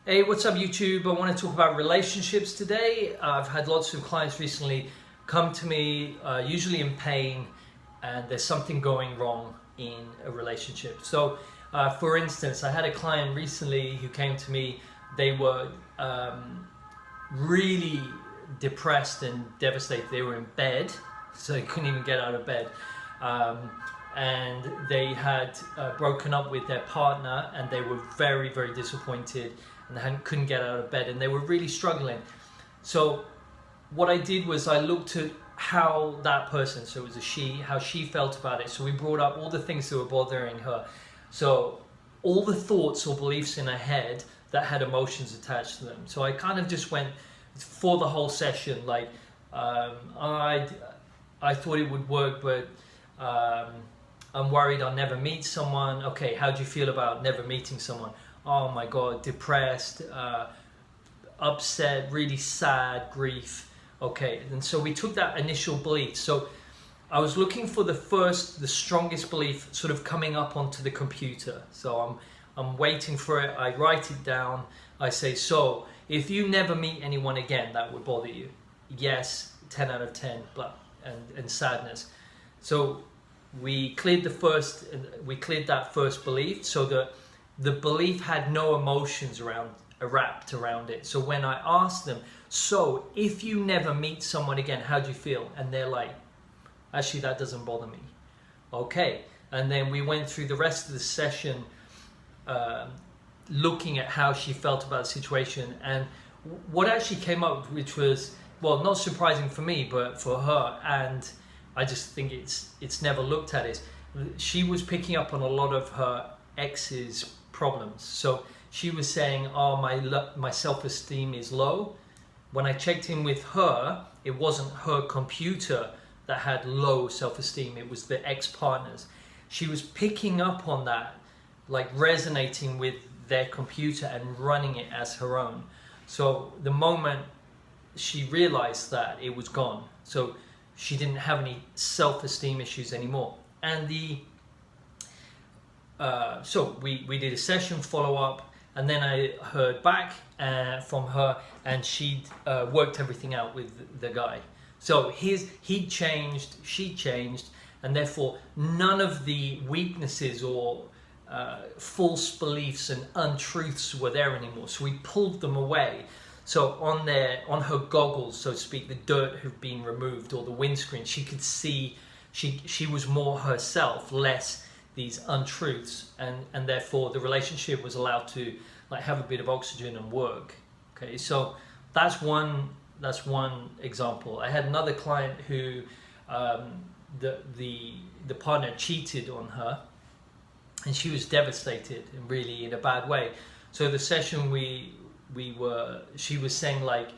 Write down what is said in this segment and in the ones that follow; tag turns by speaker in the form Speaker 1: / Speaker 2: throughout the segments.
Speaker 1: Hey, what's up YouTube? I want to talk about relationships today. I've had lots of clients recently come to me, usually in pain, and there's something going wrong in a relationship. So, for instance, I had a client recently who came to me. They were really depressed and devastated. They were in bed, so they couldn't even get out of bed. And they had broken up with their partner, and they were very, very disappointed, and they couldn't get out of bed, and they were really struggling. So what I did was I looked at how that person, so it was a she, how she felt about it. So we brought up all the things that were bothering her. So all the thoughts or beliefs in her head that had emotions attached to them. So I kind of just went for the whole session, like I thought it would work, but I'm worried I'll never meet someone. Okay, how do you feel about never meeting someone? Oh my God, depressed, upset, really sad, grief. Okay, and so we took that initial belief. So I was looking for the strongest belief sort of coming up onto the computer. So I'm waiting for it. I write it down. I say, so if you never meet anyone again, that would bother you. Yes, 10 out of 10, blah, and sadness. So we cleared that first belief, so that the belief had no emotions wrapped around it. So when I asked them, so if you never meet someone again, how do you feel? And they're like, actually, that doesn't bother me. Okay. And then we went through the rest of the session looking at how she felt about the situation. And what actually came up, which was, well, not surprising for me, but for her, and I just think it's never looked at, is she was picking up on a lot of her ex's problems. So she was saying, oh, my self-esteem is low. When I checked in with her, it wasn't her computer that had low self-esteem, it was the ex-partners. She was picking up on that, like resonating with their computer and running it as her own. So the moment she realized that, it was gone. So she didn't have any self-esteem issues anymore. And so we did a session follow-up, and then I heard back from her, and she'd worked everything out with the guy. So he changed, she changed, and therefore none of the weaknesses or false beliefs and untruths were there anymore. So we pulled them away. So on her goggles, so to speak, the dirt had been removed, or the windscreen, she could see she was more herself, less these untruths, and therefore the relationship was allowed to like have a bit of oxygen and work. Okay, so that's one example. I had another client who the partner cheated on her, and she was devastated and really in a bad way. So the session she was saying like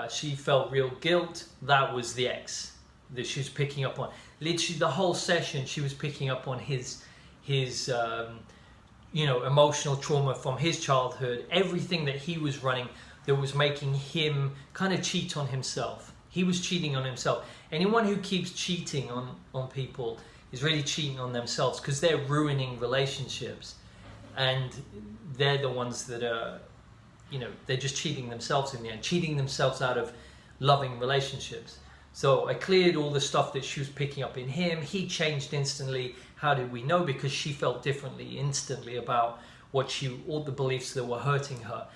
Speaker 1: she felt real guilt. That was the ex that she was picking up on. Literally the whole session she was picking up on his emotional trauma from his childhood, everything that he was running that was making him kind of cheat on himself. He was cheating on himself. Anyone who keeps cheating on people is really cheating on themselves, because they're ruining relationships, and they're the ones that are, they're just cheating themselves in the end, cheating themselves out of loving relationships. So I cleared all the stuff that she was picking up in him. He changed instantly. How did we know? Because she felt differently instantly about all the beliefs that were hurting her.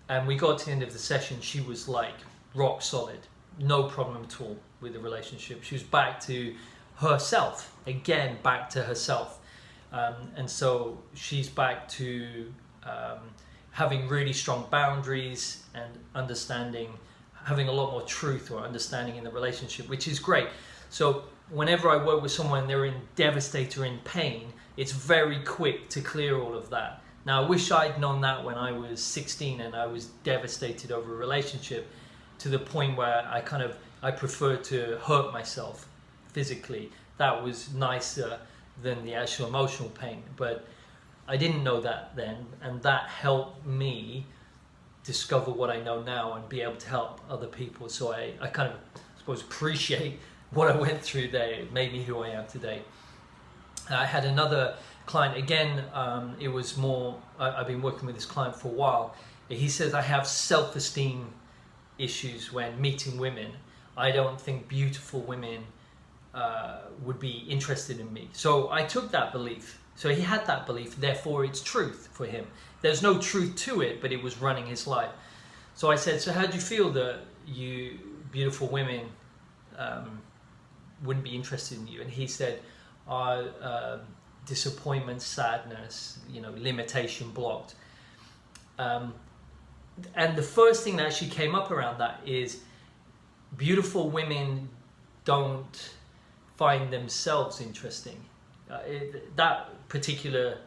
Speaker 1: And we got to the end of the session, she was like rock solid, no problem at all with the relationship. She was back to herself, again, back to herself. And so she's back to having really strong boundaries and understanding, having a lot more truth or understanding in the relationship, which is great. So whenever I work with someone, they're in devastator, in pain, it's very quick to clear all of that. Now, I wish I'd known that when I was 16 and I was devastated over a relationship, to the point where I preferred to hurt myself physically. That was nicer than the actual emotional pain. But I didn't know that then, and that helped me discover what I know now and be able to help other people. So I kind of, I suppose, appreciate what I went through there. It made me who I am today. I had another client again, it was more, I've been working with this client for a while. He says, I have self-esteem issues when meeting women. I don't think beautiful women would be interested in me. So I took that belief. So he had that belief, therefore it's truth for him. There's no truth to it, but it was running his life. So I said, so how do you feel that you beautiful women wouldn't be interested in you? And he said, disappointment, sadness, limitation, blocked. And the first thing that actually came up around that is beautiful women don't find themselves interesting. That particular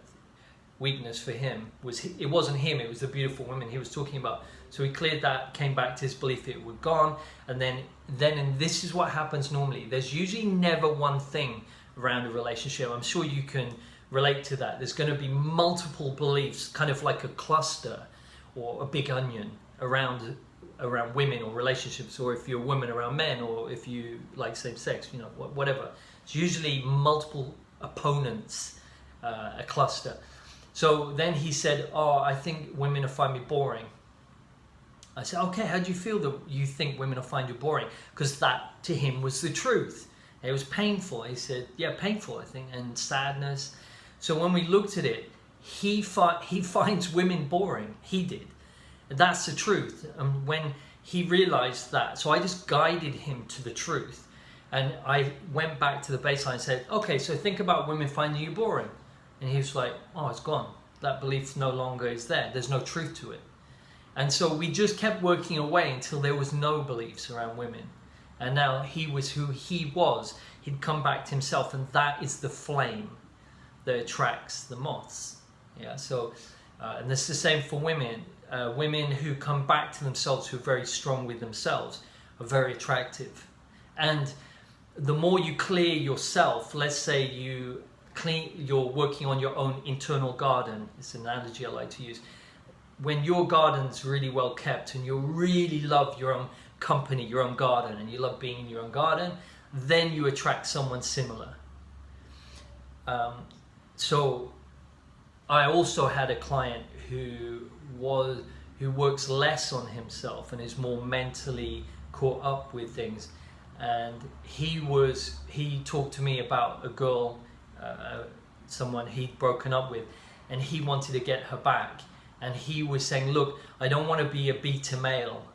Speaker 1: weakness for him it wasn't him, it was the beautiful women he was talking about. So he cleared that, came back to his belief it would gone, and then and this is what happens normally. There's usually never one thing around a relationship. I'm sure you can relate to that. There's going to be multiple beliefs, kind of like a cluster or a big onion around women or relationships, or if you're a woman around men, or if you like same sex, whatever. It's usually multiple opponents, a cluster. So then he said, I think women will find me boring. I said, okay, how do you feel that you think women will find you boring? Because that to him was the truth. It was painful. He said, yeah, painful, I think, and sadness. So when we looked at it, he finds women boring. He did. That's the truth. And when he realized that, so I just guided him to the truth. And I went back to the baseline and said, okay, so think about women finding you boring. And he was like, oh, it's gone. That belief no longer is there. There's no truth to it. And so we just kept working away until there was no beliefs around women. And now he was who he was. He'd come back to himself, and that is the flame that attracts the moths. Yeah. So, and it's the same for women. Women who come back to themselves, who are very strong with themselves, are very attractive. And the more you clear yourself, let's say you're working on your own internal garden. It's an analogy I like to use. When your garden's really well kept and you really love your own company, your own garden, and you love being in your own garden, then you attract someone similar. So I also had a client who works less on himself and is more mentally caught up with things. And he talked to me about a girl, someone he'd broken up with, and he wanted to get her back. And he was saying, look, I don't want to be a beta male.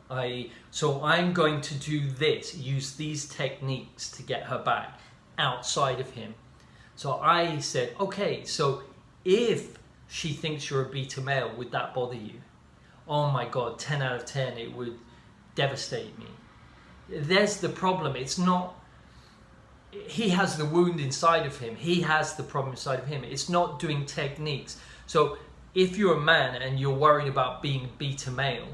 Speaker 1: So I'm going to do this, use these techniques to get her back outside of him. So I said, okay, so if she thinks you're a beta male, would that bother you? Oh my God, 10 out of 10, it would devastate me. There's the problem. It's not, he has the wound inside of him. He has the problem inside of him. It's not doing techniques. So if you're a man and you're worried about being beta male,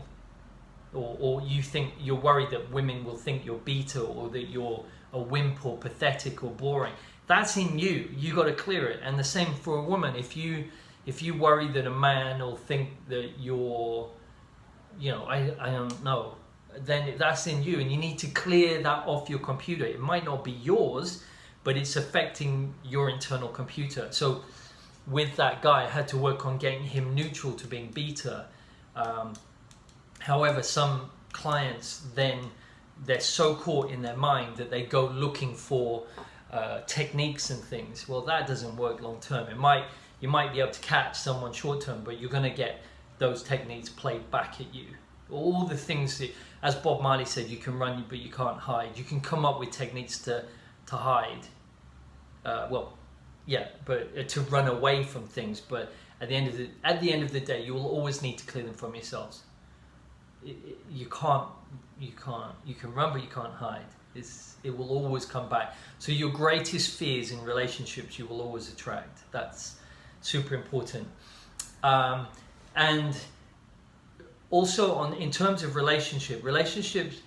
Speaker 1: or you're worried that women will think you're beta, or that you're a wimp or pathetic or boring, that's in you. You got to clear it. And the same for a woman. If you worry that a man will think that you're, I don't know, then that's in you, and you need to clear that off your computer. It might not be yours, but it's affecting your internal computer. So with that guy, I had to work on getting him neutral to being beta. However, some clients then, they're so caught in their mind that they go looking for techniques and things. Well, that doesn't work long term. You might be able to catch someone short term, but you're going to get those techniques played back at you. All the things that, as Bob Marley said, you can run but you can't hide. You can come up with techniques to hide. But to run away from things. But at the end of the day, you will always need to clear them from yourselves. You can run but you can't hide. It will always come back. So your greatest fears in relationships, you will always attract. That's super important. And also in terms of relationships,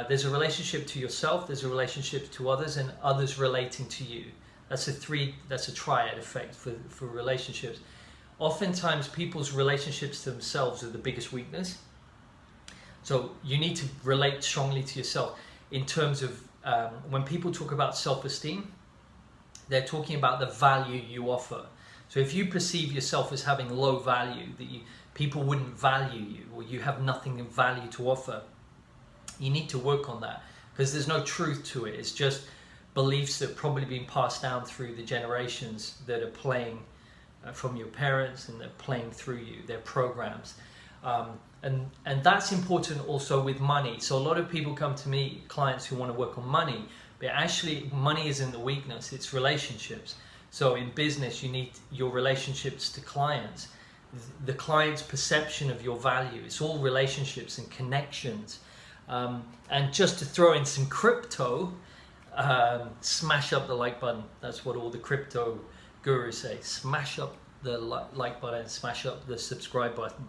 Speaker 1: there's a relationship to yourself, there's a relationship to others, and others relating to you. That's a triad effect for relationships. Oftentimes people's relationships to themselves are the biggest weakness. So you need to relate strongly to yourself. In terms of when people talk about self-esteem, they're talking about the value you offer. So if you perceive yourself as having low value, that people wouldn't value you, or you have nothing of value to offer, you need to work on that, because there's no truth to it. It's just beliefs that have probably been passed down through the generations that are playing from your parents, and they're playing through you, their programs. And that's important also with money. So a lot of people come to me, clients who want to work on money, but actually money isn't the weakness, it's relationships. So in business, you need your relationships to clients, the client's perception of your value. It's all relationships and connections. And just to throw in some crypto, smash up the like button. That's what all the crypto gurus say. Smash up the like button, smash up the subscribe button.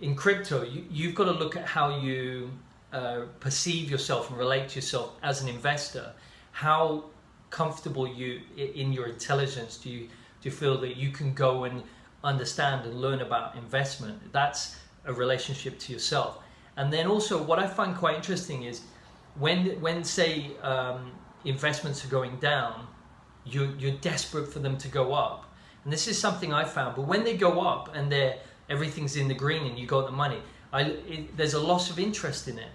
Speaker 1: In crypto, you've got to look at how you perceive yourself and relate to yourself as an investor. How comfortable you in your intelligence do you feel that you can go and understand and learn about investment? That's a relationship to yourself. And then also what I find quite interesting is when say investments are going down, you're desperate for them to go up. And this is something I found, but when they go up and everything's in the green and you got the money, there's a loss of interest in it.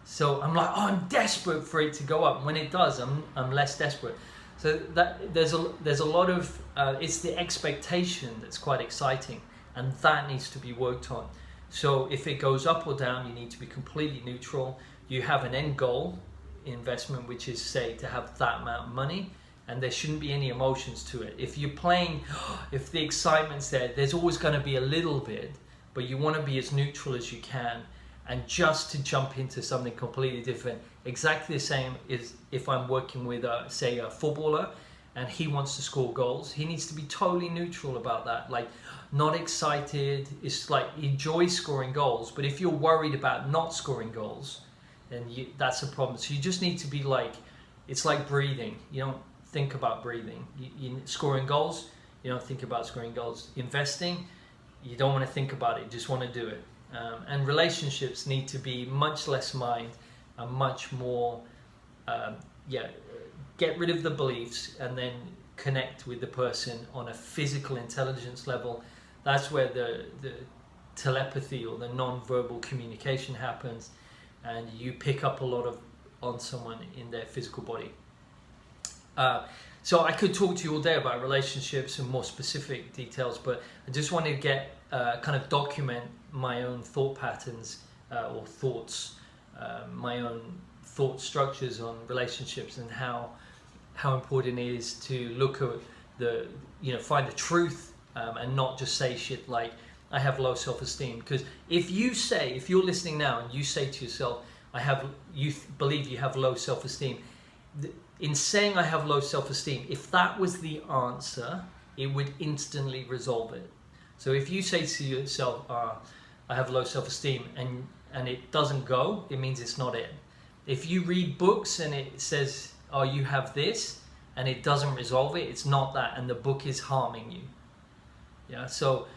Speaker 1: So I'm like, oh, I'm desperate for it to go up. When it does, I'm less desperate. So that there's a lot of it's the expectation that's quite exciting, and that needs to be worked on. So if it goes up or down, you need to be completely neutral. You have an end goal investment, which is, say, to have that amount of money, and there shouldn't be any emotions to it. If you're playing, if the excitement's there, there's always going to be a little bit, but you want to be as neutral as you can. And just to jump into something completely different, exactly the same is if I'm working with, say, a footballer and he wants to score goals, he needs to be totally neutral about that. Like, not excited. It's like, enjoy scoring goals, but if you're worried about not scoring goals, then that's a problem. So you just need to be like, it's like breathing. You don't think about breathing. You scoring goals, you don't think about scoring goals. Investing, you don't want to think about it, you just want to do it. And relationships need to be much less mind and much more, get rid of the beliefs and then connect with the person on a physical intelligence level. That's where the telepathy or the non-verbal communication happens, and you pick up a lot on someone in their physical body. So I could talk to you all day about relationships and more specific details, but I just wanted to get kind of document my own thought patterns or thoughts, my own thought structures on relationships, and how important it is to look at find the truth and not just say shit like, I have low self-esteem. Because if you're listening now and you say to yourself, you believe you have low self-esteem, in saying I have low self-esteem, if that was the answer, it would instantly resolve it. So if you say to yourself, I have low self-esteem, and it doesn't go, it means it's not it. If you read books and it says, oh, you have this, and it doesn't resolve it, it's not that, and the book is harming you. Yeah, so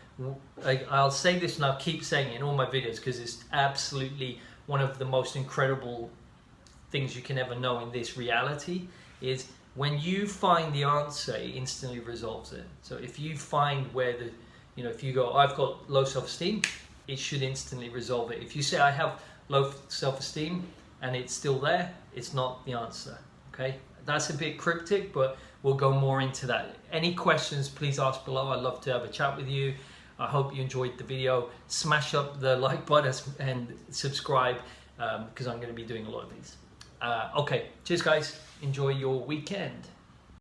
Speaker 1: I'll say this and I'll keep saying it in all my videos, because it's absolutely one of the most incredible things you can ever know in this reality, is when you find the answer, it instantly resolves it. So if you find where if you go, I've got low self-esteem, it should instantly resolve it. If you say I have low self-esteem and it's still there, it's not the answer. Okay, that's a bit cryptic, but we'll go more into that. Any questions, please ask below. I'd love to have a chat with you. I hope you enjoyed the video. Smash up the like button and subscribe, because I'm going to be doing a lot of these. Okay, cheers guys. Enjoy your weekend.